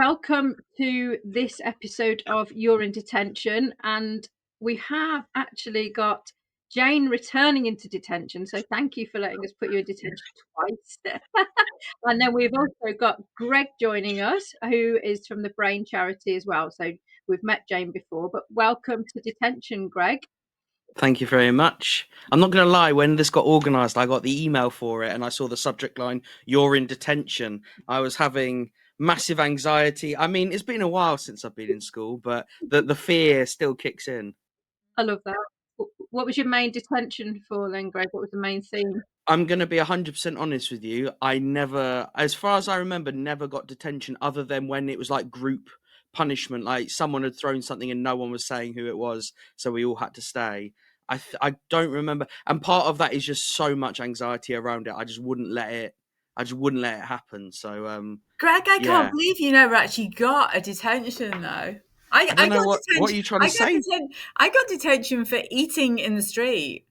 welcome to this episode of You're in Detention. And we have actually got Jane returning into detention. So thank you for letting us put you in detention twice. And then we've also got Greg joining us, who is from the Brain Charity as well. So we've met Jane before, but welcome to detention, Greg. Thank you very much. I'm not going to lie, when this got organised, I got the email for it and I saw the subject line, "You're in detention." I was having massive anxiety. I mean, it's been a while since I've been in school, but the fear still kicks in. I love that. What was your main detention for then, Greg? What was the main theme? I'm going to be 100% honest with you. I never, as far as I remember, never got detention other than when it was like group punishment, like someone had thrown something and no one was saying who it was, so we all had to stay. I don't remember, and part of that is just so much anxiety around it. I just wouldn't let it happen. So Greg, I yeah. can't believe you never actually got a detention though. I don't know what are you trying to say? I got detention for eating in the street.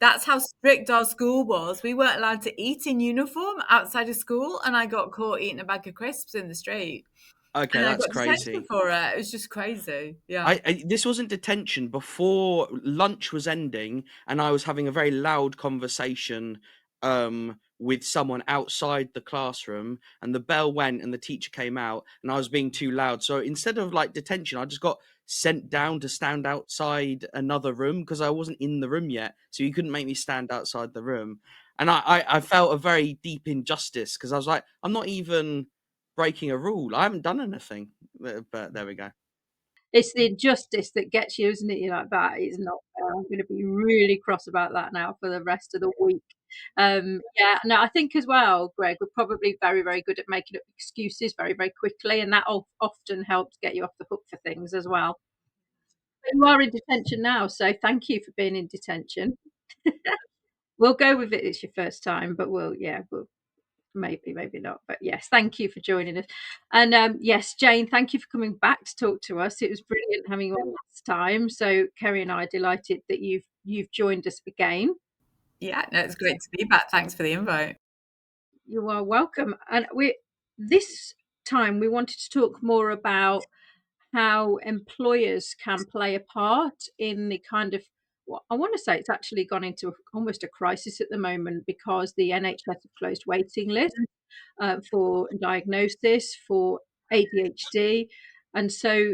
That's how strict our school was. We weren't allowed to eat in uniform outside of school, and I got caught eating a bag of crisps in the street. Okay, and that's I got crazy. detention for it. It was just crazy. Yeah. This wasn't detention. Before lunch was ending, and I was having a very loud conversation with someone outside the classroom, and the bell went and the teacher came out, and I was being too loud. So instead of like detention, I just got sent down to stand outside another room because I wasn't in the room yet. So you couldn't make me stand outside the room. And I felt a very deep injustice because I was like, I'm not even breaking a rule. I haven't done anything. But there we go. It's the injustice that gets you, isn't it? You're like, that is not fair. I'm going to be really cross about that now for the rest of the week. Yeah, no, I think as well, Greg, we're probably very, very good at making up excuses very, very quickly, and that often helps get you off the hook for things as well. You are in detention now, so thank you for being in detention. We'll go with it. It's your first time, but we'll maybe not, but yes, thank you for joining us. And yes, Jane, thank you for coming back to talk to us. It was brilliant having you on last time, so Kerry and I are delighted that you've joined us again. Yeah, no, it's great to be back. Thanks for the invite. You are welcome. And this time we wanted to talk more about how employers can play a part in the kind of, well, I want to say it's actually gone into almost a crisis at the moment because the NHS have closed waiting lists for diagnosis, for ADHD. And so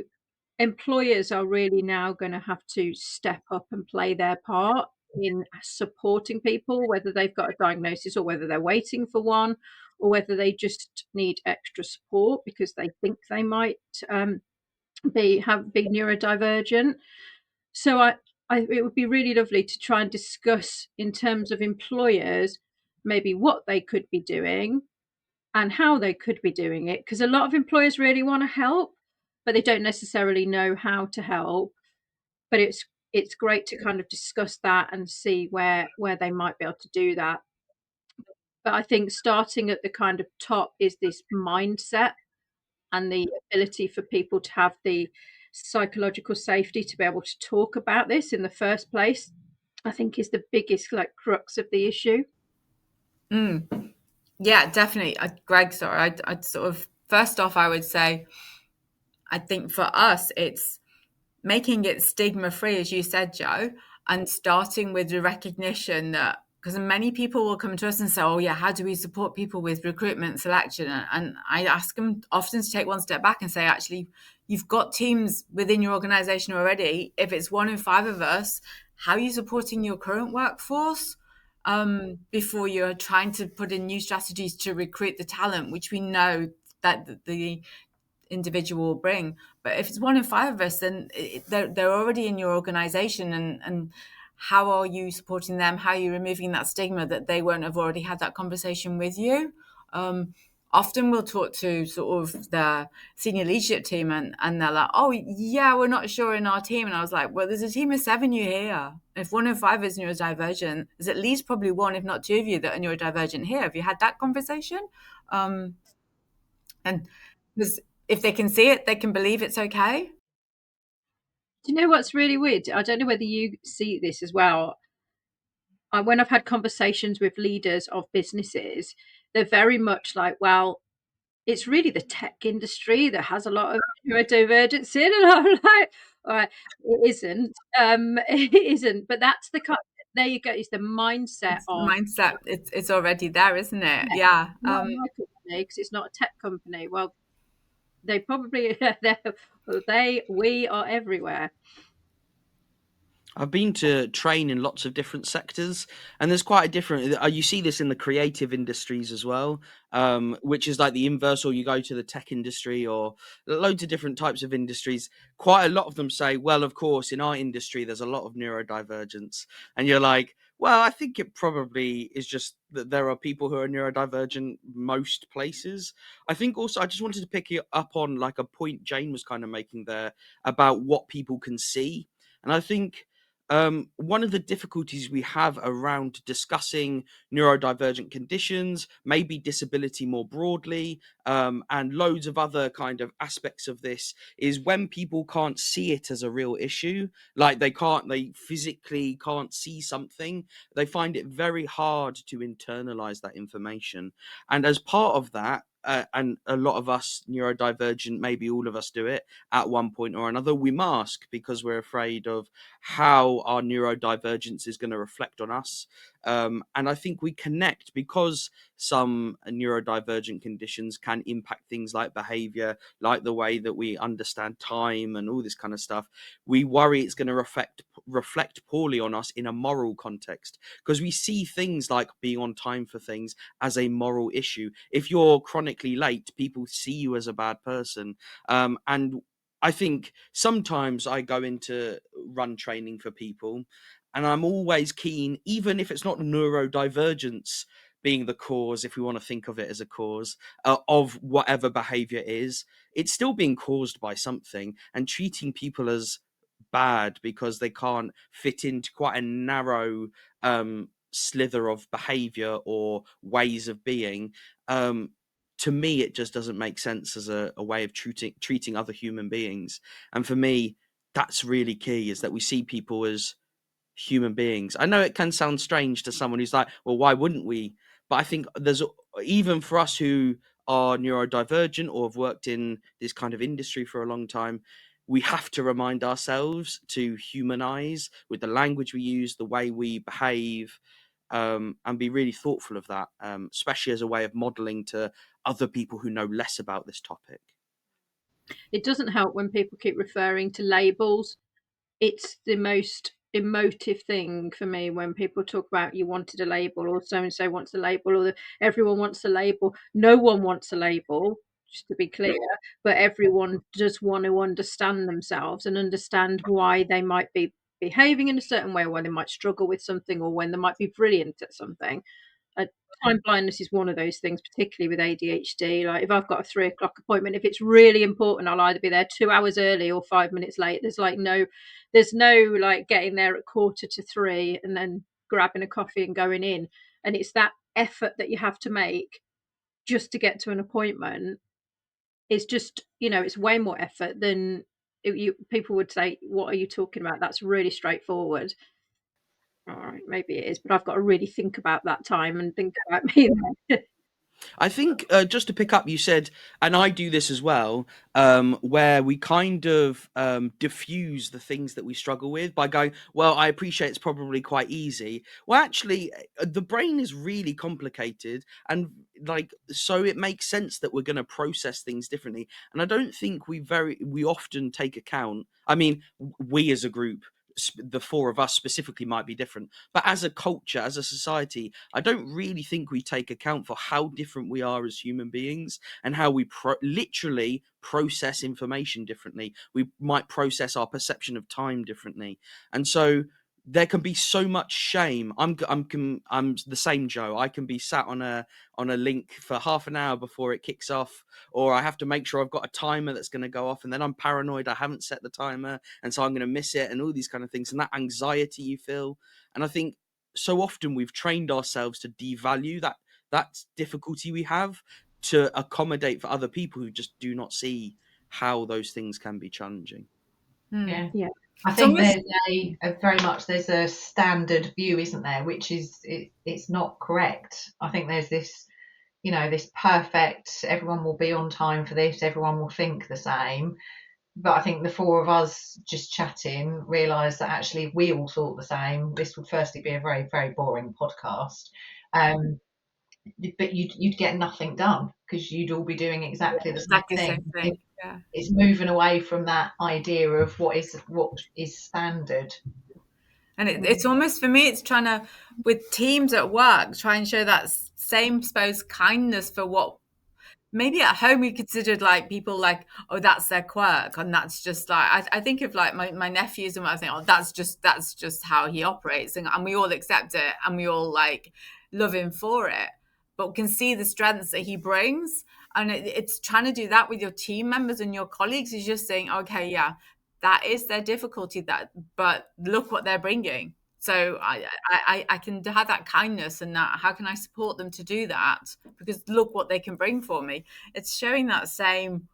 employers are really now going to have to step up and play their part in supporting people, whether they've got a diagnosis or whether they're waiting for one, or whether they just need extra support because they think they might be neurodivergent. So it would be really lovely to try and discuss in terms of employers maybe what they could be doing and how they could be doing it, because a lot of employers really want to help, but they don't necessarily know how to help. But it's great to kind of discuss that and see where they might be able to do that. But I think starting at the kind of top is this mindset and the ability for people to have the psychological safety to be able to talk about this in the first place, I think is the biggest crux of the issue. Yeah, definitely. Greg, sorry, I'd sort of, first off, I would say, I think for us, it's making it stigma free, as you said, Joe, and starting with the recognition that, because many people will come to us and say, oh yeah, how do we support people with recruitment selection? And I ask them often to take one step back and say, actually, you've got teams within your organization already. If it's 1 in 5 of us, how are you supporting your current workforce before you're trying to put in new strategies to recruit the talent, which we know that the individual will bring? But if it's 1 in 5 of us, then they're already in your organization, and how are you supporting them? How are you removing that stigma that they won't have already had that conversation with you? Often we'll talk to sort of the senior leadership team and they're like, oh yeah, we're not sure in our team. And I was like, well, there's a team of 7 you here. If 1 in 5 is neurodivergent, there's at least probably 1, if not 2 of you that are neurodivergent here. Have you had that conversation? And because if they can see it, they can believe it's okay. Do you know what's really weird? I don't know whether you see this as well. When I've had conversations with leaders of businesses, they're very much like, well, it's really the tech industry that has a lot of neurodivergence in, and I'm like, all right, it isn't. It isn't, but that's the kind. There you go. It's the mindset It's of mindset. It's already there, isn't it? Yeah. not my company because it's not a tech company. Well, they probably we are everywhere. I've been to train in lots of different sectors, and there's quite a different. You see this in the creative industries as well, which is like the inverse. Or you go to the tech industry, or loads of different types of industries. Quite a lot of them say, "Well, of course, in our industry, there's a lot of neurodivergence," and you're like, "Well, I think it probably is just that there are people who are neurodivergent most places." I think also I just wanted to pick it up on like a point Jane was kind of making there about what people can see, and I think one of the difficulties we have around discussing neurodivergent conditions, maybe disability more broadly, and loads of other kind of aspects of this is when people can't see it as a real issue, like they physically can't see something, they find it very hard to internalize that information. And as part of that, and a lot of us neurodivergent, maybe all of us do it at one point or another, we mask because we're afraid of how our neurodivergence is going to reflect on us. And I think we connect because some neurodivergent conditions can impact things like behavior, like the way that we understand time and all this kind of stuff. We worry it's going to reflect poorly on us in a moral context because we see things like being on time for things as a moral issue. If you're chronically late, people see you as a bad person. And I think sometimes I go into run training for people and I'm always keen, even if it's not neurodivergence being the cause, if we want to think of it as a cause of whatever behavior is, it's still being caused by something, and treating people as bad because they can't fit into quite a narrow slither of behavior or ways of being. To me, it just doesn't make sense as a way of treating other human beings. And for me, that's really key, is that we see people as human beings. I know it can sound strange to someone who's like, well, why wouldn't we? But I think there's, even for us who are neurodivergent or have worked in this kind of industry for a long time, we have to remind ourselves to humanize with the language we use, the way we behave, and be really thoughtful of that, especially as a way of modeling to other people who know less about this topic. It doesn't help when people keep referring to labels. It's the most emotive thing for me when people talk about you wanted a label, or so and so wants a label, or everyone wants a label. No one wants a label, just to be clear, but everyone does want to understand themselves and understand why they might be behaving in a certain way, or why they might struggle with something, or when they might be brilliant at something. Uh, Time blindness is one of those things, particularly with ADHD. Like if I've got a 3 o'clock appointment, if it's really important, I'll either be there 2 hours early or 5 minutes late. There's no like getting there at 2:45 and then grabbing a coffee and going in. And it's that effort that you have to make just to get to an appointment. It's just, it's way more effort than people would say, what are you talking about? That's really straightforward. All right, maybe it is, but I've got to really think about that time and think about me. I think just to pick up, you said, and I do this as well, where we kind of diffuse the things that we struggle with by going, well, I appreciate it's probably quite easy. Well, actually, the brain is really complicated. And like, so it makes sense that we're going to process things differently. And I don't think we often take account. I mean, we as a group, the four of us specifically, might be different, but as a culture, as a society, I don't really think we take account for how different we are as human beings, and how we literally process information differently. We might process our perception of time differently, and so there can be so much shame. I'm the same, Joe. I can be sat on a link for half an hour before it kicks off, or I have to make sure I've got a timer that's going to go off, and then I'm paranoid I haven't set the timer, and so I'm going to miss it, and all these kind of things, and that anxiety you feel. And I think so often we've trained ourselves to devalue that difficulty we have, to accommodate for other people who just do not see how those things can be challenging. Yeah. Yeah. I think there's there's a standard view, isn't there, which is it's not correct. I think there's this, you know, this perfect, everyone will be on time for this, everyone will think the same. But I think the four of us just chatting realised that actually if we all thought the same, this would firstly be a very, very boring podcast. But you'd get nothing done because you'd all be doing exactly the same Exactly the same thing. thing. Yeah. It's moving away from that idea of what is standard. And it's almost, for me, it's trying to, with teams at work, try and show that same, suppose, kindness for what maybe at home we considered like people like, oh, that's their quirk. And that's just like, I think of like my nephews and I think, oh, that's just how he operates. And we all accept it and we all like love him for it, but can see the strengths that he brings. And it's trying to do that with your team members and your colleagues is just saying, okay, yeah, that is their difficulty, but look what they're bringing. So I can have that kindness and that how can I support them to do that? Because look what they can bring for me. It's showing that same,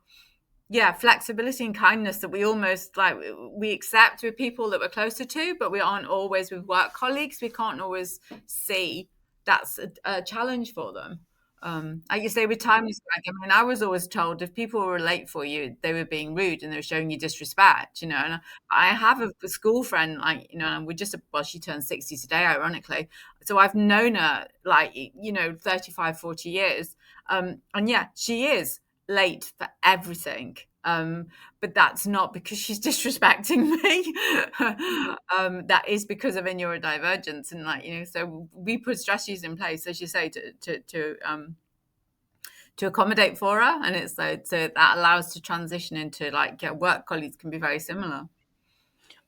flexibility and kindness that we almost like we accept with people that we're closer to, but we aren't always with work colleagues. We can't always see that's a challenge for them. Like you say, with time is like, I mean, I was always told if people were late for you, they were being rude and they were showing you disrespect, you know. And I have a school friend, like, you know, and she turned 60 today, ironically. So I've known her like, you know, 35, 40 years. And yeah, she is late for everything. But that's not because she's disrespecting me. That is because of a neurodivergence, and like, you know, so we put strategies in place, as you say, to accommodate for her, and it's so that allows to transition into like work colleagues can be very similar.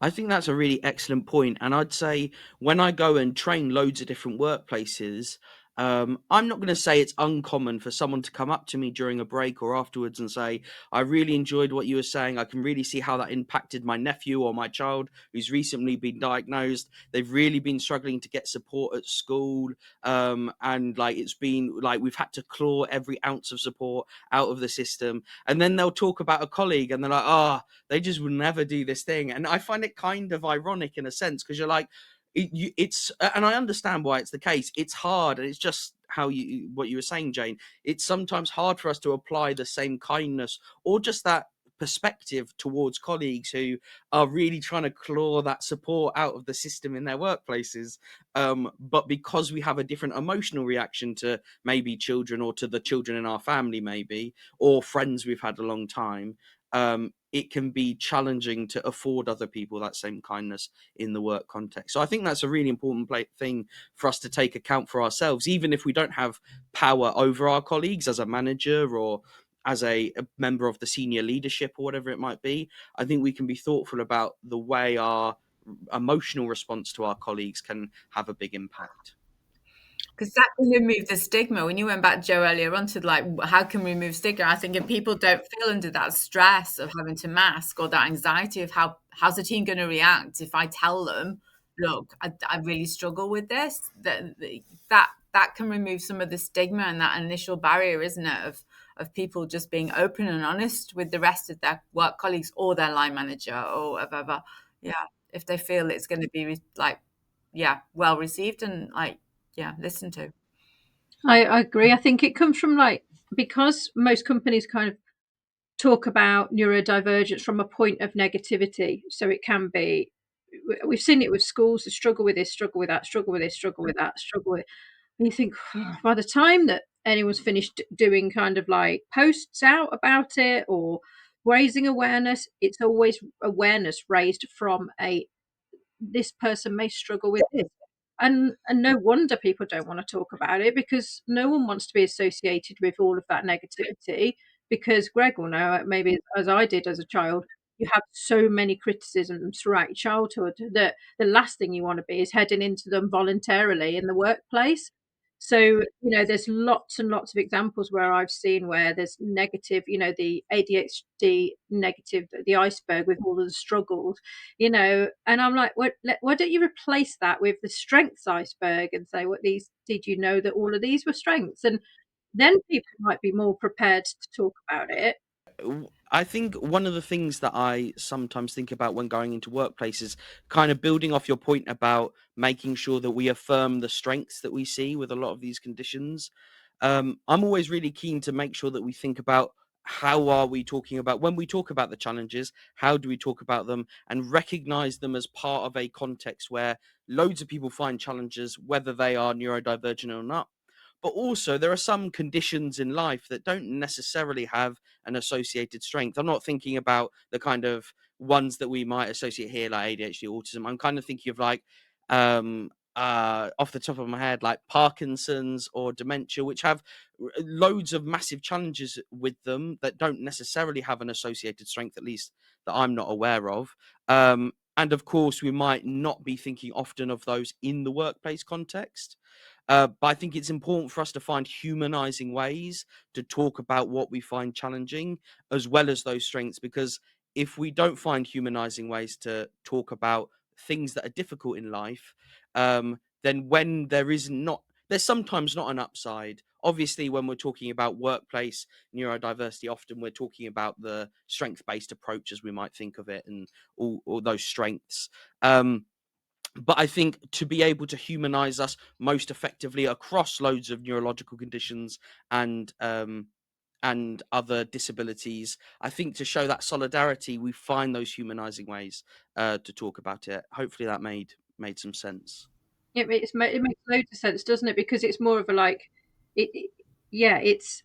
I think that's a really excellent point. And I'd say when I go and train loads of different workplaces, I'm not going to say it's uncommon for someone to come up to me during a break or afterwards and say, I really enjoyed what you were saying. I can really see how that impacted my nephew or my child who's recently been diagnosed. They've really been struggling to get support at school. And like it's been like we've had to claw every ounce of support out of the system. And then they'll talk about a colleague and they're like, they just would never do this thing. And I find it kind of ironic in a sense because you're like, it's and I understand why it's the case. It's hard, and it's just how what you were saying, Jane. It's sometimes hard for us to apply the same kindness or just that perspective towards colleagues who are really trying to claw that support out of the system in their workplaces. But because we have a different emotional reaction to maybe children or to the children in our family, maybe, or friends we've had a long time, it can be challenging to afford other people that same kindness in the work context. So I think that's a really important thing for us to take account for ourselves, even if we don't have power over our colleagues as a manager or as a member of the senior leadership or whatever it might be. I think we can be thoughtful about the way our emotional response to our colleagues can have a big impact. Because that can remove the stigma. When you went back, Joe, earlier on to like, how can we remove stigma? I think if people don't feel under that stress of having to mask or that anxiety of how's the team going to react if I tell them, look, I really struggle with this, that can remove some of the stigma and that initial barrier, isn't it, of people just being open and honest with the rest of their work colleagues or their line manager or whatever. Yeah, if they feel it's going to be like, well received and like, listen to. I agree. I think it comes from like, because most companies kind of talk about neurodivergence from a point of negativity. So it can be, we've seen it with schools, the struggle with this, struggle with that, struggle with this, struggle with that, struggle with. And you think, by the time that anyone's finished doing kind of like posts out about it or raising awareness, it's always awareness raised from this person may struggle with this. And no wonder people don't want to talk about it, because no one wants to be associated with all of that negativity. Because Greg will know, maybe as I did as a child, you have so many criticisms throughout your childhood that the last thing you want to be is heading into them voluntarily in the workplace. So, there's lots and lots of examples where I've seen where there's negative, the ADHD negative, the iceberg with all of the struggles, and I'm like, why don't you replace that with the strengths iceberg and say, did you know that all of these were strengths? And then people might be more prepared to talk about it. I think one of the things that I sometimes think about when going into workplaces, kind of building off your point about making sure that we affirm the strengths that we see with a lot of these conditions. I'm always really keen to make sure that we think about how are we talking about when we talk about the challenges, how do we talk about them and recognize them as part of a context where loads of people find challenges, whether they are neurodivergent or not. But also, there are some conditions in life that don't necessarily have an associated strength. I'm not thinking about the kind of ones that we might associate here, like ADHD, autism. I'm kind of thinking of like, off the top of my head, like Parkinson's or dementia, which have loads of massive challenges with them that don't necessarily have an associated strength, at least that I'm not aware of. And of course, we might not be thinking often of those in the workplace context. But I think it's important for us to find humanizing ways to talk about what we find challenging, as well as those strengths, because if we don't find humanizing ways to talk about things that are difficult in life, then when there's sometimes not an upside. Obviously, when we're talking about workplace neurodiversity, often we're talking about the strength-based approach, as we might think of it, and all those strengths. But I think to be able to humanize us most effectively across loads of neurological conditions and other disabilities, I think to show that solidarity, we find those humanizing ways to talk about it. Hopefully that made some sense. It makes loads of sense, doesn't it? Because it's more of a like, yeah, it's.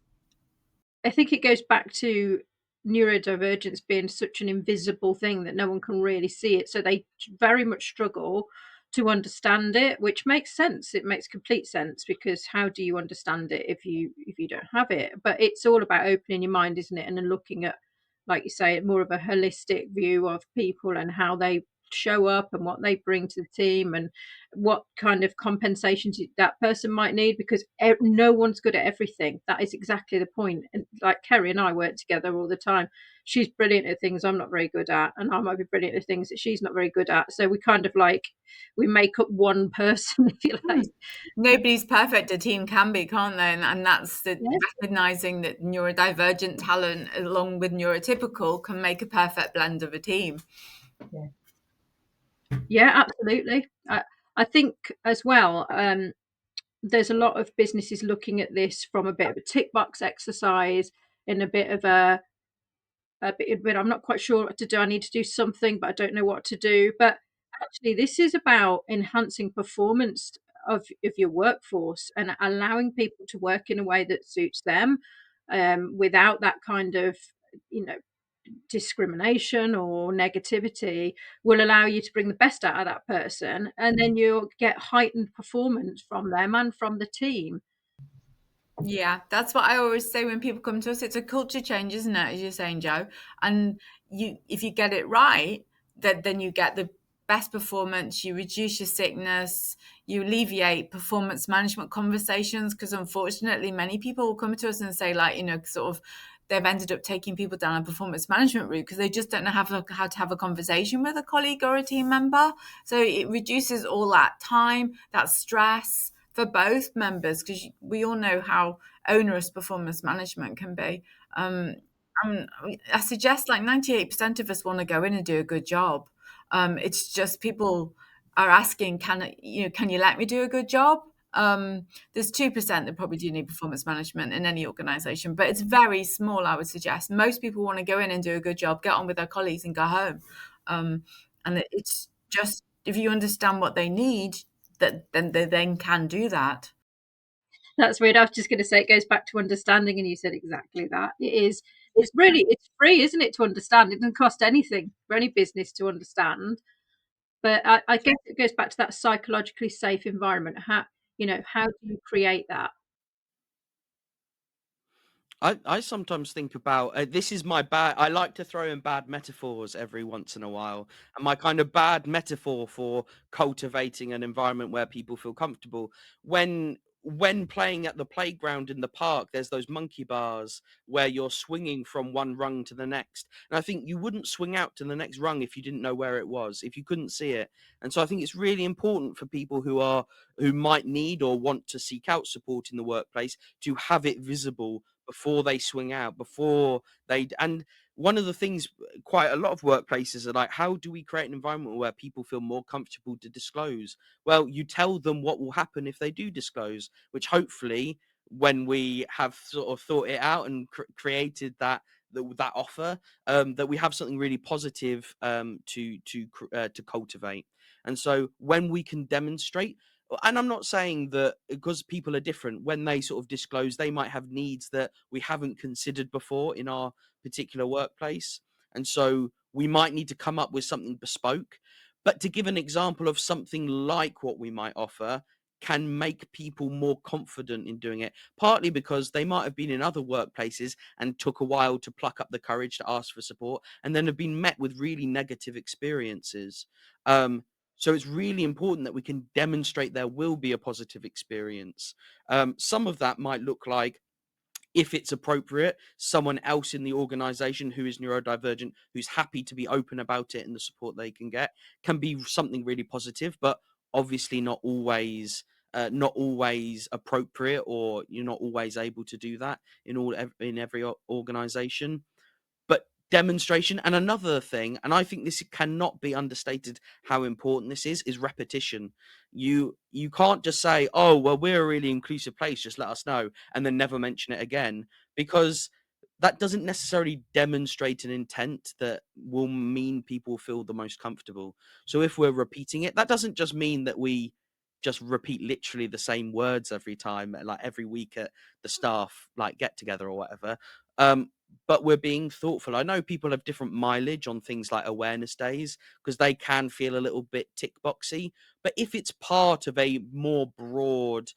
I think it goes back to neurodivergence being such an invisible thing that no one can really see it, so they very much struggle to understand it, which makes sense. It makes complete sense, because how do you understand it if you don't have it? But it's all about opening your mind, isn't it? And then looking at, like you say, more of a holistic view of people and how they show up and what they bring to the team and what kind of compensations that person might need, because no one's good at everything. That is exactly the point. And like Kerry and I work together all the time. She's brilliant at things I'm not very good at, and I might be brilliant at things that she's not very good at. So we kind of like, we make up one person, if you like. Nobody's perfect. A team can be, can't they? And that's the Yes. recognizing that neurodivergent talent, along with neurotypical, can make a perfect blend of a team. Yeah, absolutely. I think as well, there's a lot of businesses looking at this from a bit of a tick box exercise, in a bit of a bit, I'm not quite sure what to do. I need to do something, but I don't know what to do. But actually, this is about enhancing performance of your workforce and allowing people to work in a way that suits them, without that kind of, you know, discrimination or negativity, will allow you to bring the best out of that person, and then you'll get heightened performance from them and from the team. Yeah, that's what I always say when people come to us. It's a culture change, isn't it? As you're saying, Joe. And if you get it right, then you get the best performance. You reduce your sickness. You alleviate performance management conversations, because unfortunately, many people will come to us and say, like, sort of, they've ended up taking people down a performance management route because they just don't know how to have a conversation with a colleague or a team member. So it reduces all that time, that stress for both members, because we all know how onerous performance management can be. I suggest, like, 98% of us want to go in and do a good job. It's just people are asking, can you let me do a good job? There's 2% that probably do need performance management in any organization, but it's very small, I would suggest. Most people want to go in and do a good job, get on with their colleagues and go home. And it's just, if you understand what they need, that then they then can do that. That's weird. I was just going to say, it goes back to understanding, and you said exactly that. It's really, it's free, isn't it, to understand? It doesn't cost anything for any business to understand. But I guess it goes back to that psychologically safe environment. How do you create that? I sometimes think about this is my bad. I like to throw in bad metaphors every once in a while, and my kind of bad metaphor for cultivating an environment where people feel comfortable, when playing at the playground in the park, there's those monkey bars where you're swinging from one rung to the next, and I think you wouldn't swing out to the next rung if you didn't know where it was, if you couldn't see it. And so I think it's really important for people who might need or want to seek out support in the workplace to have it visible before they swing out, before they. And one of the things, quite a lot of workplaces are like, how do we create an environment where people feel more comfortable to disclose? Well, you tell them what will happen if they do disclose, which hopefully when we have sort of thought it out and created that offer, that we have something really positive to cultivate. And so when we can demonstrate, and I'm not saying that because people are different, when they sort of disclose, they might have needs that we haven't considered before in our particular workplace. And so we might need to come up with something bespoke. But to give an example of something like what we might offer can make people more confident in doing it, partly because they might have been in other workplaces and took a while to pluck up the courage to ask for support, and then have been met with really negative experiences. So it's really important that we can demonstrate there will be a positive experience. Some of that might look like, if it's appropriate, someone else in the organization who is neurodivergent, who's happy to be open about it and the support they can get, can be something really positive, but obviously not always appropriate, or you're not always able to do that in every organization. But demonstration, and another thing, and I think this cannot be understated how important this is repetition. You can't just say, oh well, we're a really inclusive place, just let us know, and then never mention it again, because that doesn't necessarily demonstrate an intent that will mean people feel the most comfortable. So if we're repeating it, that doesn't just mean that we just repeat literally the same words every time, like every week at the staff like get together or whatever. But we're being thoughtful. I know people have different mileage on things like awareness days, because they can feel a little bit tick boxy. But if it's part of a more broad,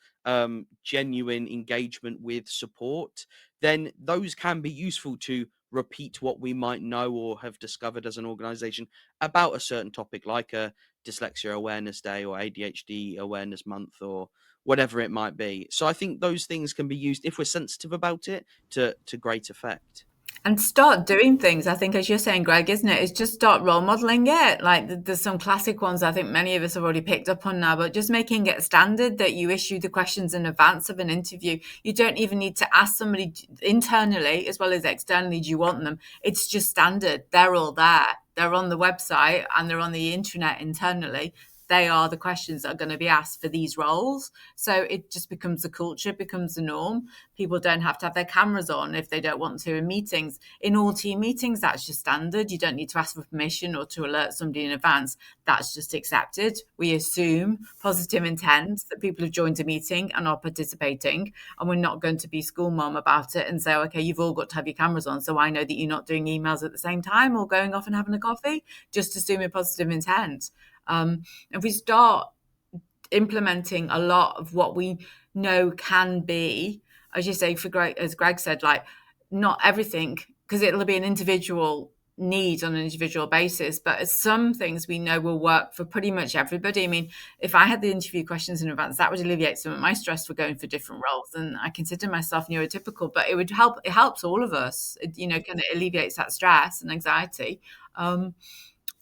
genuine engagement with support, then those can be useful to repeat what we might know or have discovered as an organization about a certain topic, like a dyslexia awareness day or ADHD awareness month, or whatever it might be. So I think those things can be used, if we're sensitive about it, to great effect. And start doing things. I think, as you're saying, Greg, isn't it? It's just start role modeling it. Like there's some classic ones I think many of us have already picked up on now, but just making it standard that you issue the questions in advance of an interview. You don't even need to ask somebody internally as well as externally, do you want them? It's just standard. They're all there. They're on the website and they're on the internet internally. They are the questions that are going to be asked for these roles. So it just becomes the culture, becomes the norm. People don't have to have their cameras on if they don't want to in meetings. In all team meetings, that's just standard. You don't need to ask for permission or to alert somebody in advance. That's just accepted. We assume positive intent that people have joined a meeting and are participating, and we're not going to be school mom about it and say, okay, you've all got to have your cameras on, so I know that you're not doing emails at the same time or going off and having a coffee. Just assuming positive intent. If we start implementing a lot of what we know can be, as you say, as Greg said, like not everything, because it'll be an individual need on an individual basis, but some things we know will work for pretty much everybody. I mean, if I had the interview questions in advance, that would alleviate some of my stress for going for different roles. And I consider myself neurotypical, but it would help. It helps all of us. It, kind of alleviates that stress and anxiety.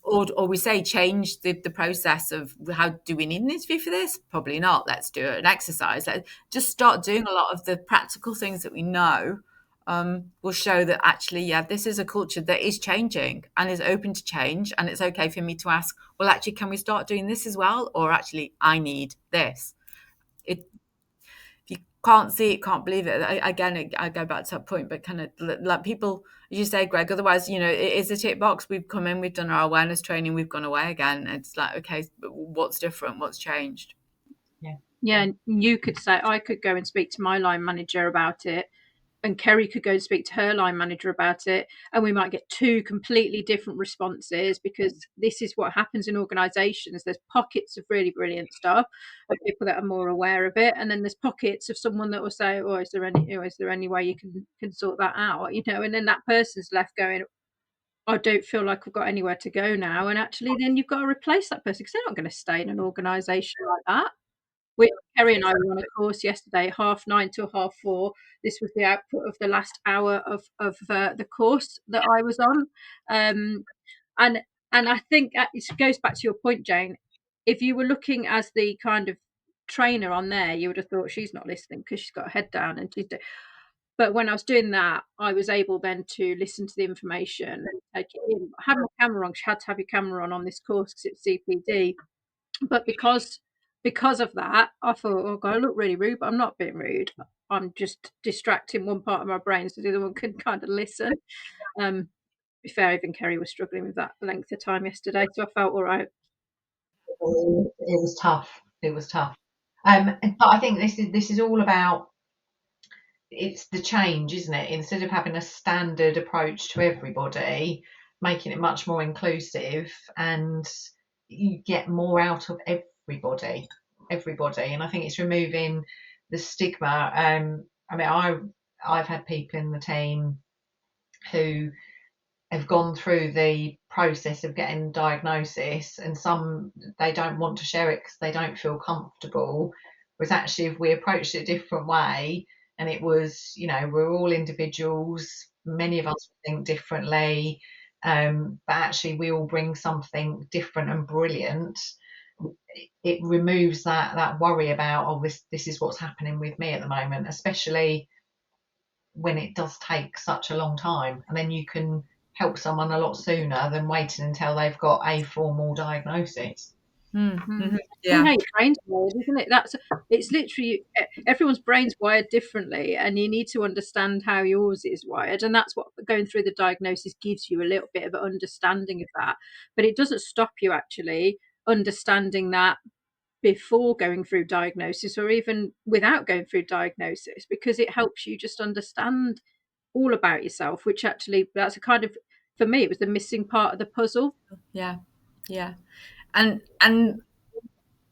Or we say change the process of how do we need an interview for this? Probably not. Let's do an exercise. Let's just start doing a lot of the practical things that we know. Will show that actually, yeah, this is a culture that is changing and is open to change. And it's okay for me to ask, well, actually, can we start doing this as well? Or actually, I need this. If you can't see it, can't believe it. I go back to that point, but kind of like people, as you say, Greg, otherwise, it is a tick box. We've come in, we've done our awareness training, we've gone away again. It's like, okay, what's different? What's changed? Yeah, and you could say, I could go and speak to my line manager about it, and Kerry could go and speak to her line manager about it, and we might get two completely different responses, because this is what happens in organisations. There's pockets of really brilliant stuff of people that are more aware of it, and then there's pockets of someone that will say, "Oh, is there any way you can sort that out?" And then that person's left going, "I don't feel like I've got anywhere to go now," and actually, then you've got to replace that person, because they're not going to stay in an organisation like that. Kerry and I were on a course yesterday, 9:30 till 4:30. This was the output of the last hour of the course that I was on, and I think it goes back to your point, Jane. If you were looking as the kind of trainer on there, you would have thought she's not listening because she's got her head down and But when I was doing that, I was able then to listen to the information and take it in. I had my camera on. She had to have your camera on this course because it's CPD, but because because of that, I thought, oh God, I look really rude, but I'm not being rude. I'm just distracting one part of my brain so the other one can kind of listen. To be fair, even Kerry was struggling with that length of time yesterday, so I felt all right. It was tough. It was tough. But I think this is all about, it's the change, isn't it? Instead of having a standard approach to everybody, making it much more inclusive, and you get more out of everybody. And I think it's removing the stigma. I mean, I've had people in the team who have gone through the process of getting diagnosis, and some, they don't want to share it because they don't feel comfortable. Whereas actually, if we approached it a different way, and it was, we're all individuals, many of us think differently, but actually we all bring something different and brilliant. It removes that worry about, oh, this is what's happening with me at the moment, especially when it does take such a long time, and then you can help someone a lot sooner than waiting until they've got a formal diagnosis. Mm-hmm. Yeah, how your brain's wired, isn't it? It's literally, everyone's brain's wired differently, and you need to understand how yours is wired, and that's what going through the diagnosis gives you, a little bit of an understanding of that. But it doesn't stop you actually understanding that before going through diagnosis, or even without going through diagnosis, because it helps you just understand all about yourself, which actually, that's a kind of, for me, it was the missing part of the puzzle. Yeah. And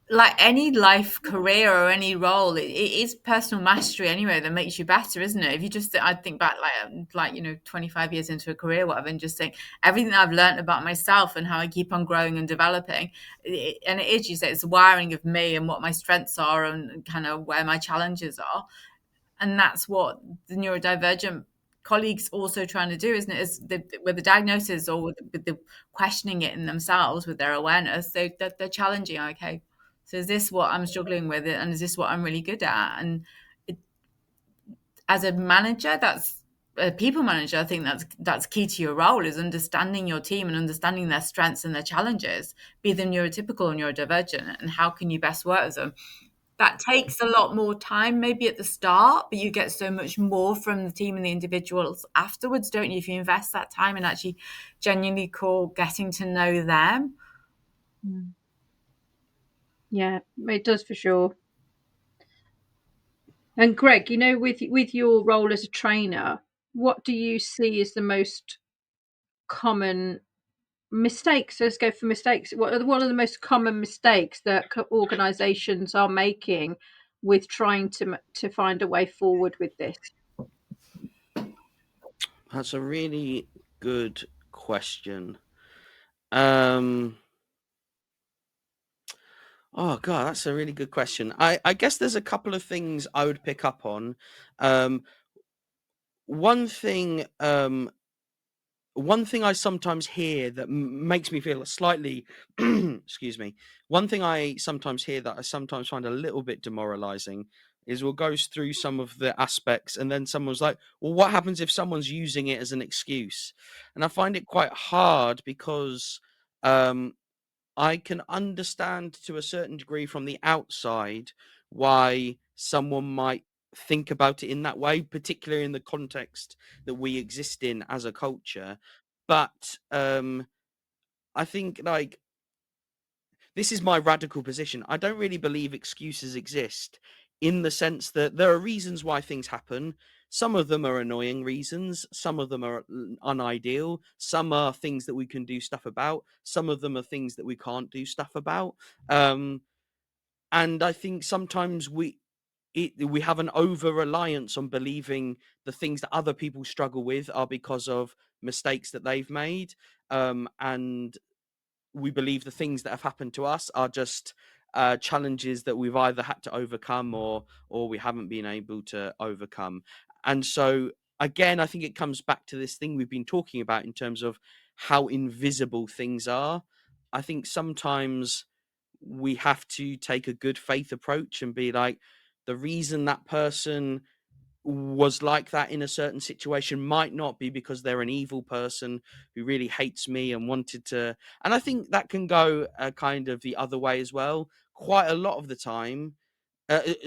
like any life career or any role, it is personal mastery anyway that makes you better, isn't it? If you just, I think back like 25 years into a career, whatever, and just think everything I've learned about myself and how I keep on growing and developing, and it is, you say, it's the wiring of me and what my strengths are and kind of where my challenges are. And that's what the neurodivergent colleagues also trying to do, isn't it? Is with the diagnosis or with the questioning it in themselves, with their awareness, they're challenging. Okay, so is this what I'm struggling with, and is this what I'm really good at? And as a manager, that's a people manager, I think that's key to your role, is understanding your team and understanding their strengths and their challenges, be them neurotypical or neurodivergent, and how can you best work with them. That takes a lot more time maybe at the start, but you get so much more from the team and the individuals afterwards, don't you, if you invest that time and actually genuinely getting to know them. Yeah, it does for sure. And Greg, with your role as a trainer, what do you see as the most common mistakes? Let's go for mistakes. What are the most common mistakes that organisations are making with trying to find a way forward with this? That's a really good question. Oh God, that's a really good question. I guess there's a couple of things I would pick up on. One thing I sometimes hear that makes me feel slightly excuse me. One thing I sometimes hear that I sometimes find a little bit demoralizing is we'll go through some of the aspects, and then someone's like, well, what happens if someone's using it as an excuse? And I find it quite hard because I can understand to a certain degree from the outside why someone might think about it in that way, particularly in the context that we exist in as a culture. But I think, like, this is my radical position. I don't really believe excuses exist, in the sense that there are reasons why things happen. Some of them are annoying reasons, some of them are unideal, some are things that we can do stuff about, some of them are things that we can't do stuff about. And I think sometimes we have an over reliance on believing the things that other people struggle with are because of mistakes that they've made, and we believe the things that have happened to us are just challenges that we've either had to overcome or we haven't been able to overcome. And so again, I think it comes back to this thing we've been talking about in terms of how invisible things are. I think sometimes we have to take a good faith approach and be like, the reason that person was like that in a certain situation might not be because they're an evil person who really hates me and wanted to. And I think that can go kind of the other way as well. quite a lot of the time,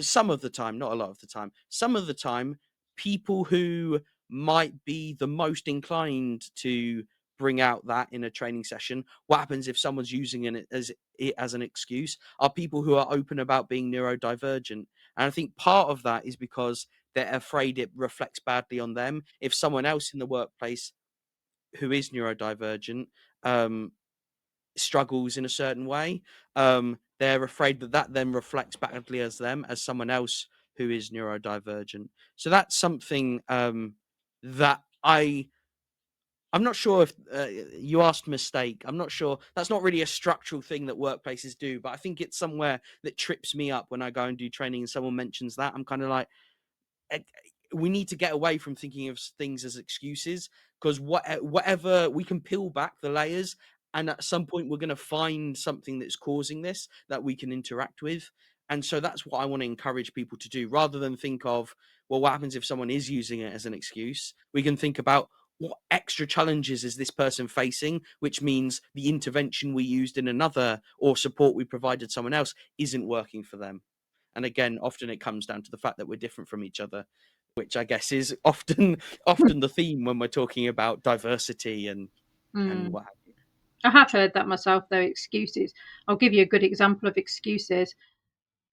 some of the time, not a lot of the time, some of the time, people who might be the most inclined to bring out that in a training session, what happens if someone's using it as an excuse, are people who are open about being neurodivergent. And I think part of that is because they're afraid it reflects badly on them. If someone else in the workplace who is neurodivergent struggles in a certain way, they're afraid that that then reflects badly as them, as someone else who is neurodivergent. So that's something that I'm not sure if you asked mistake. I'm not sure. That's not really a structural thing that workplaces do, but I think it's somewhere that trips me up when I go and do training and someone mentions that. I'm kind of like, we need to get away from thinking of things as excuses, because whatever, we can peel back the layers, and at some point we're going to find something that's causing this that we can interact with. And so that's what I want to encourage people to do, rather than think of, well, what happens if someone is using it as an excuse? We can think about, what extra challenges is this person facing, which means the intervention we used in another, or support we provided someone else, isn't working for them. And again, often it comes down to the fact that we're different from each other, which I guess is often the theme when we're talking about diversity and what have you. I have heard that myself, though. Excuses. I'll give you a good example of excuses.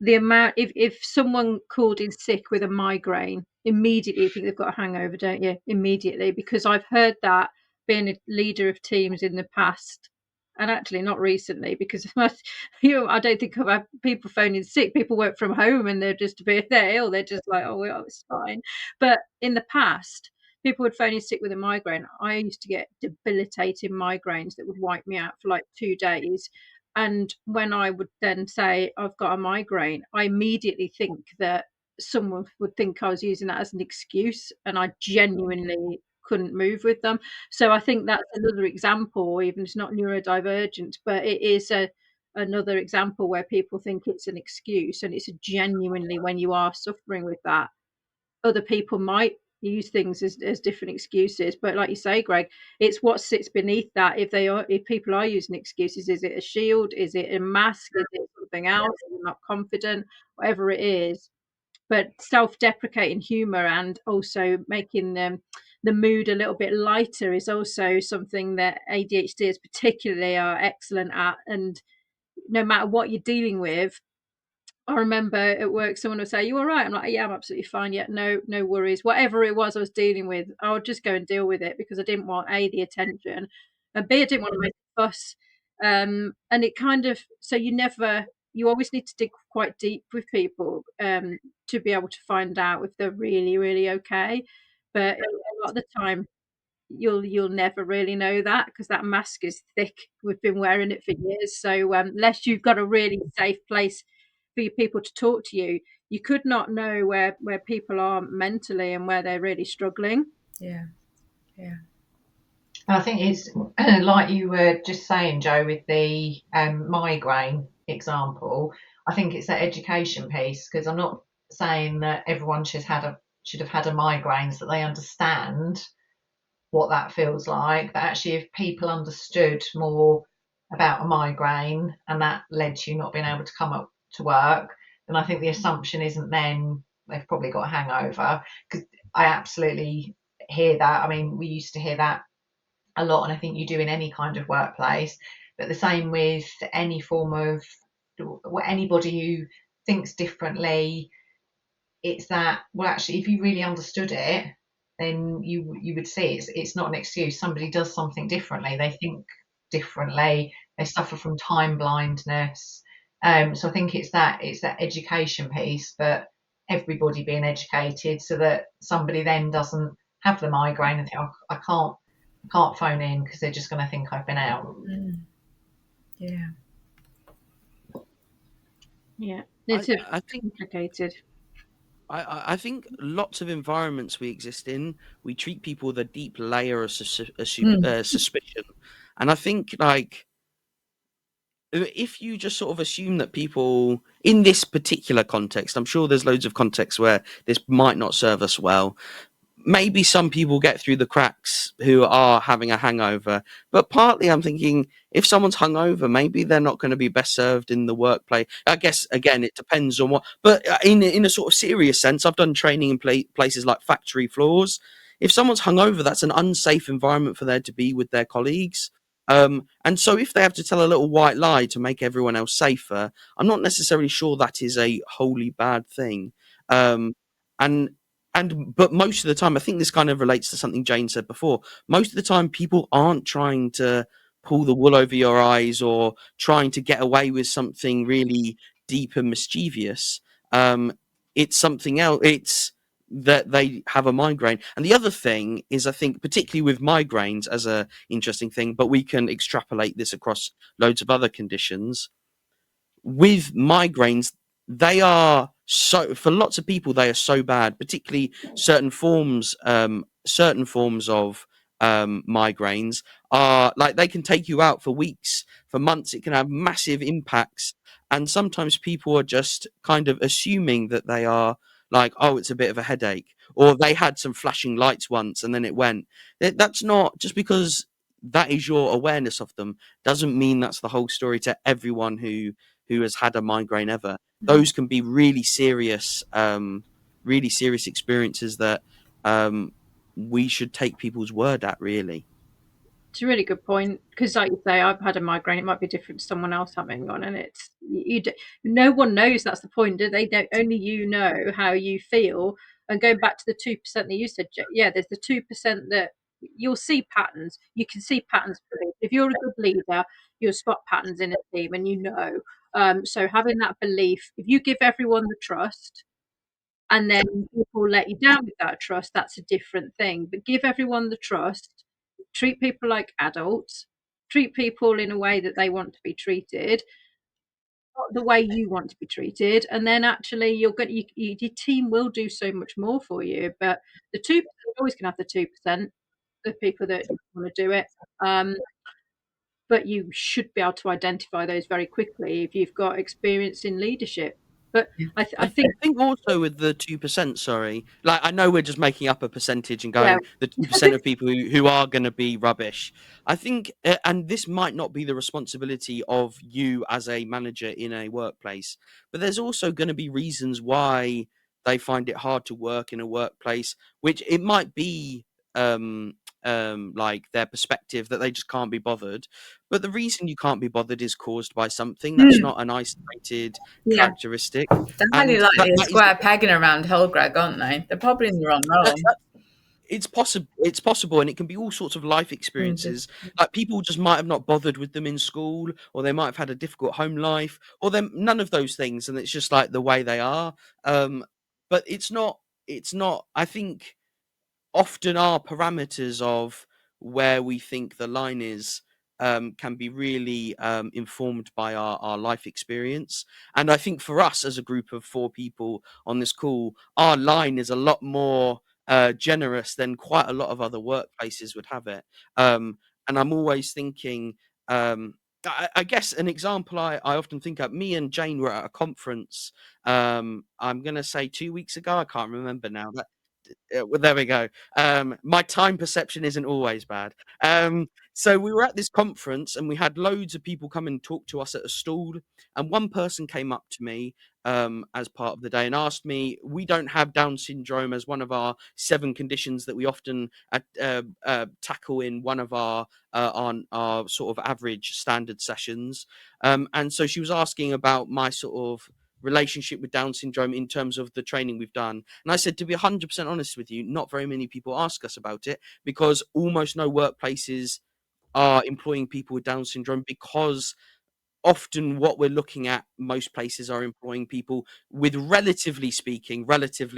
The amount, if someone called in sick with a migraine, immediately you think they've got a hangover, don't you? Immediately, because I've heard that being a leader of teams in the past, and actually not recently, because I don't think I've had people phoning sick. People work from home and they're just a bit, they're ill. They're just like, oh, well, it's fine. But in the past, people would phone in sick with a migraine. I used to get debilitating migraines that would wipe me out for like 2 days. And when I would then say, I've got a migraine, I immediately think that someone would think I was using that as an excuse, and I genuinely couldn't move with them. So I think that's another example, even it's not neurodivergent, but it is another example where people think it's an excuse, and it's genuinely, when you are suffering with that, other people might use things as different excuses. But like you say, Greg, it's what sits beneath that. If people are using excuses, is it a shield? Is it a mask? Is it something else? Is it not confident? Whatever it is. But self-deprecating humor and also making the mood a little bit lighter is also something that ADHDers particularly are excellent at. And no matter what you're dealing with, I remember at work someone would say, "You all right?" I'm like, "Yeah, I'm absolutely fine. Yeah, no worries." Whatever it was I was dealing with, I would just go and deal with it, because I didn't want A, the attention, and B, I didn't want to make a fuss. And it kind of, so you always need to dig quite deep with people to be able to find out if they're really, really okay. But a lot of the time, you'll never really know that, because that mask is thick. We've been wearing it for years. So unless you've got a really safe place for your people to talk to you, you could not know where people are mentally and where they're really struggling. Yeah. I think it's like you were just saying, Joe, with the migraine example. I think it's that education piece, because I'm not saying that everyone should have had a migraine so that they understand what that feels like. But actually, if people understood more about a migraine and that led to you not being able to come up to work, then I think the assumption isn't then they've probably got a hangover. Because I absolutely hear that. I mean, we used to hear that a lot, and I think you do in any kind of workplace. But the same with any form of anybody who thinks differently. It's that, well, actually, if you really understood it, then you would see it's not an excuse. Somebody does something differently. They think differently. They suffer from time blindness. So I think it's that education piece, but everybody being educated so that somebody then doesn't have the migraine and think, oh, I can't phone in because they're just going to think I've been out. Yeah. Yeah, it's I think complicated. I think lots of environments we exist in, we treat people with a deep layer of suspicion, and I think, like, if you just sort of assume that people in this particular context, I'm sure there's loads of contexts where this might not serve us well. maybe some people get through the cracks who are having a hangover, but partly I'm thinking if someone's hungover, maybe they're not going to be best served in the workplace. I guess again, it depends on what. But in a sort of serious sense, I've done training in places like factory floors. If someone's hungover, that's an unsafe environment for there to be with their colleagues. And so, if they have to tell a little white lie to make everyone else safer, I'm not necessarily sure that is a wholly bad thing. Um, and but most of the time, I think this kind of relates to something Jane said before. Most of the time, people aren't trying to pull the wool over your eyes or trying to get away with something really deep and mischievous. It's something else. It's that they have a migraine. And the other thing is, I think, particularly with migraines as a interesting thing, but we can extrapolate this across loads of other conditions. With migraines, they are so for lots of people they are so bad, particularly certain forms of migraines are like they can take you out for weeks, for months. It can have massive impacts, and sometimes people are just kind of assuming that they are like, oh, it's a bit of a headache, or they had some flashing lights once and then it went. That's not just because that is your awareness of them doesn't mean that's the whole story to everyone who has had a migraine ever. Those can be really serious experiences that we should take people's word at. Really, It's a really good point because, like you say, I've had a migraine. It might be different to someone else having one, and it's no one knows. That's the point. They don't. Only you know how you feel. And going back to the 2% that you said, yeah, there's the 2% that you'll see patterns. You can see patterns. If you're a good leader, you'll spot patterns in a team, and you know. So having that belief, if you give everyone the trust, and then people let you down with that trust, that's a different thing. But give everyone the trust, treat people like adults, treat people in a way that they want to be treated, not the way you want to be treated, and then actually your team will do so much more for you. But the 2%, you're always going to have the 2%, the people that want to do it. But you should be able to identify those very quickly if you've got experience in leadership. But I I think, think also with the 2%, sorry, like I know we're just making up a percentage and yeah, going the 2% of people who are going to be rubbish. I think, and this might not be the responsibility of you as a manager in a workplace, but there's also going to be reasons why they find it hard to work in a workplace, which it might be like their perspective that they just can't be bothered. But the reason you can't be bothered is caused by something that's mm, not an isolated yeah. characteristic. They're highly And likely a that is square peg in a round hole, Greg, aren't they? They're probably in the wrong that, role. that it's possible, and it can be all sorts of life experiences. Like people just might have not bothered with them in school, or they might have had a difficult home life, or them none of those things, and it's just like the way they are. Um, but it's not. I think often our parameters of where we think the line is can be really informed by our life experience. And I think for us as a group of four people on this call, our line is a lot more generous than quite a lot of other workplaces would have it. And I'm always thinking, I guess an example I often think of, me and Jane were at a conference, I'm going to say 2 weeks ago, I can't remember now. Well, there we go. My time perception isn't always bad. So we were at this conference and we had loads of people come and talk to us at a stall. And one person came up to me as part of the day and asked me, we don't have Down syndrome as one of our 7 conditions that we often tackle in one of our our sort of average standard sessions. And so she was asking about my sort of relationship with Down syndrome in terms of the training we've done. And I said, to be 100% honest with you, not very many people ask us about it because almost no workplaces are employing people with Down syndrome because often what we're looking at, most places are employing people with, relatively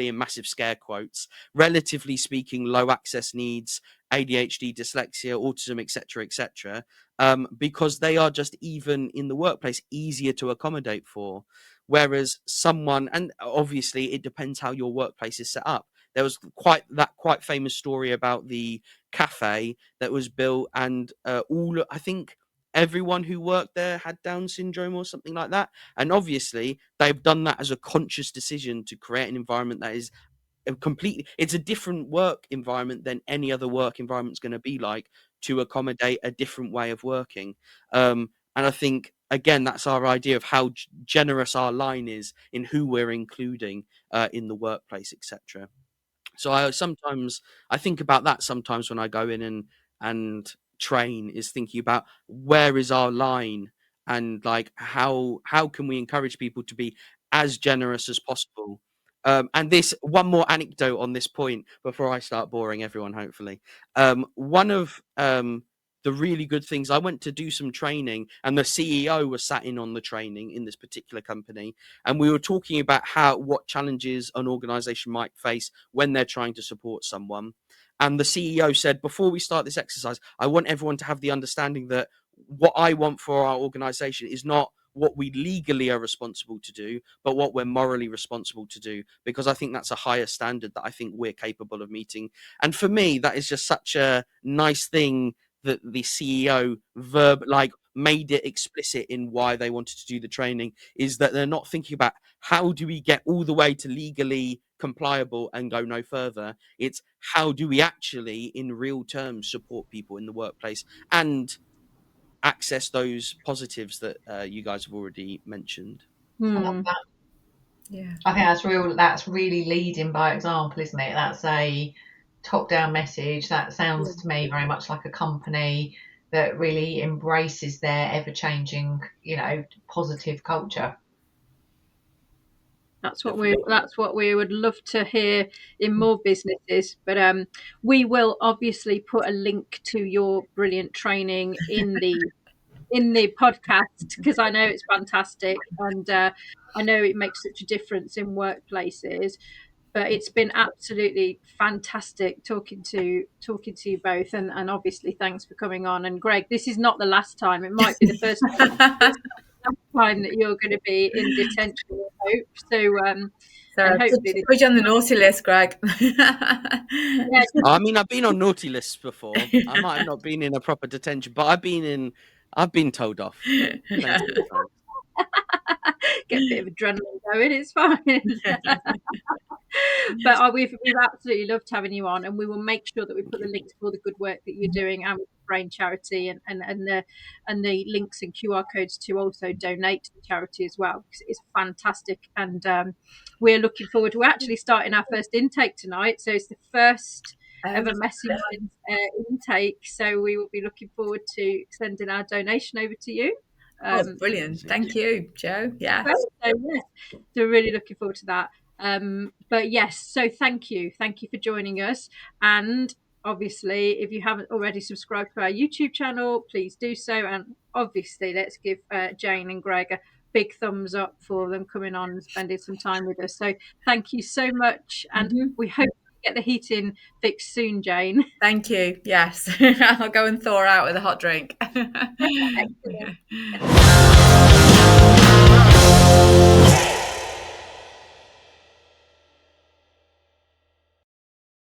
in massive scare quotes, relatively speaking, low access needs, ADHD, dyslexia, autism, etc., because they are just, even in the workplace, easier to accommodate for. Whereas someone, and obviously it depends how your workplace is set up. There was quite famous story about the cafe that was built, and all I think everyone who worked there had Down syndrome or something like that. And obviously, they've done that as a conscious decision to create an environment that is completely, it's a different work environment than any other work environment's going to be like, to accommodate a different way of working. And I think, again, that's our idea of how generous our line is in who we're including in the workplace, etc. So I think about that sometimes when I go in and train, is thinking about where is our line, and like how can we encourage people to be as generous as possible. And this one more anecdote on this point before I start boring everyone, hopefully. One of the really good things, I went to do some training, and the CEO was sat in on the training in this particular company, and we were talking about what challenges an organization might face when they're trying to support someone. And the CEO said, before we start this exercise, I want everyone to have the understanding that what I want for our organization is not what we legally are responsible to do, but what we're morally responsible to do, because I think that's a higher standard that I think we're capable of meeting. And for me, that is just such a nice thing that the CEO made it explicit in why they wanted to do the training, is that they're not thinking about how do we get all the way to legally compliable and go no further. It's how do we actually, in real terms, support people in the workplace and access those positives that you guys have already mentioned. I love that. Yeah. I think that's really leading by example, isn't it? That's a top-down message. That sounds to me very much like a company that really embraces their ever-changing, positive culture. That's what we would love to hear in more businesses. But we will obviously put a link to your brilliant training in the podcast, because I know it's fantastic, and I know it makes such a difference in workplaces. But it's been absolutely fantastic talking to you both, and obviously thanks for coming on. And Greg, this is not the last time. It might be the first time that you're going to be in detention, I hope. So and hopefully put you on the naughty list, Greg. yeah, I mean, I've been on naughty lists before. I might have not been in a proper detention, but I've been told off plenty of times. Get a bit of adrenaline going, it's fine. But we've absolutely loved having you on, and we will make sure that we put the links for all the good work that you're doing, and with the Brain Charity, and the links and QR codes to also donate to the charity as well, because it's fantastic. And we're looking forward. We're actually starting our first intake tonight, so it's the first ever messaging intake. So we will be looking forward to sending our donation over to you. Brilliant. Thank you, Jo. Yeah. So we're really looking forward to that. But yes, so thank you for joining us. And obviously, if you haven't already subscribed to our YouTube channel, please do so. And obviously, let's give Jane and Greg a big thumbs up for them coming on and spending some time with us. So thank you so much, and we hope you get the heating fixed soon, Jane. Thank you. Yes. I'll go and thaw out with a hot drink. Excellent.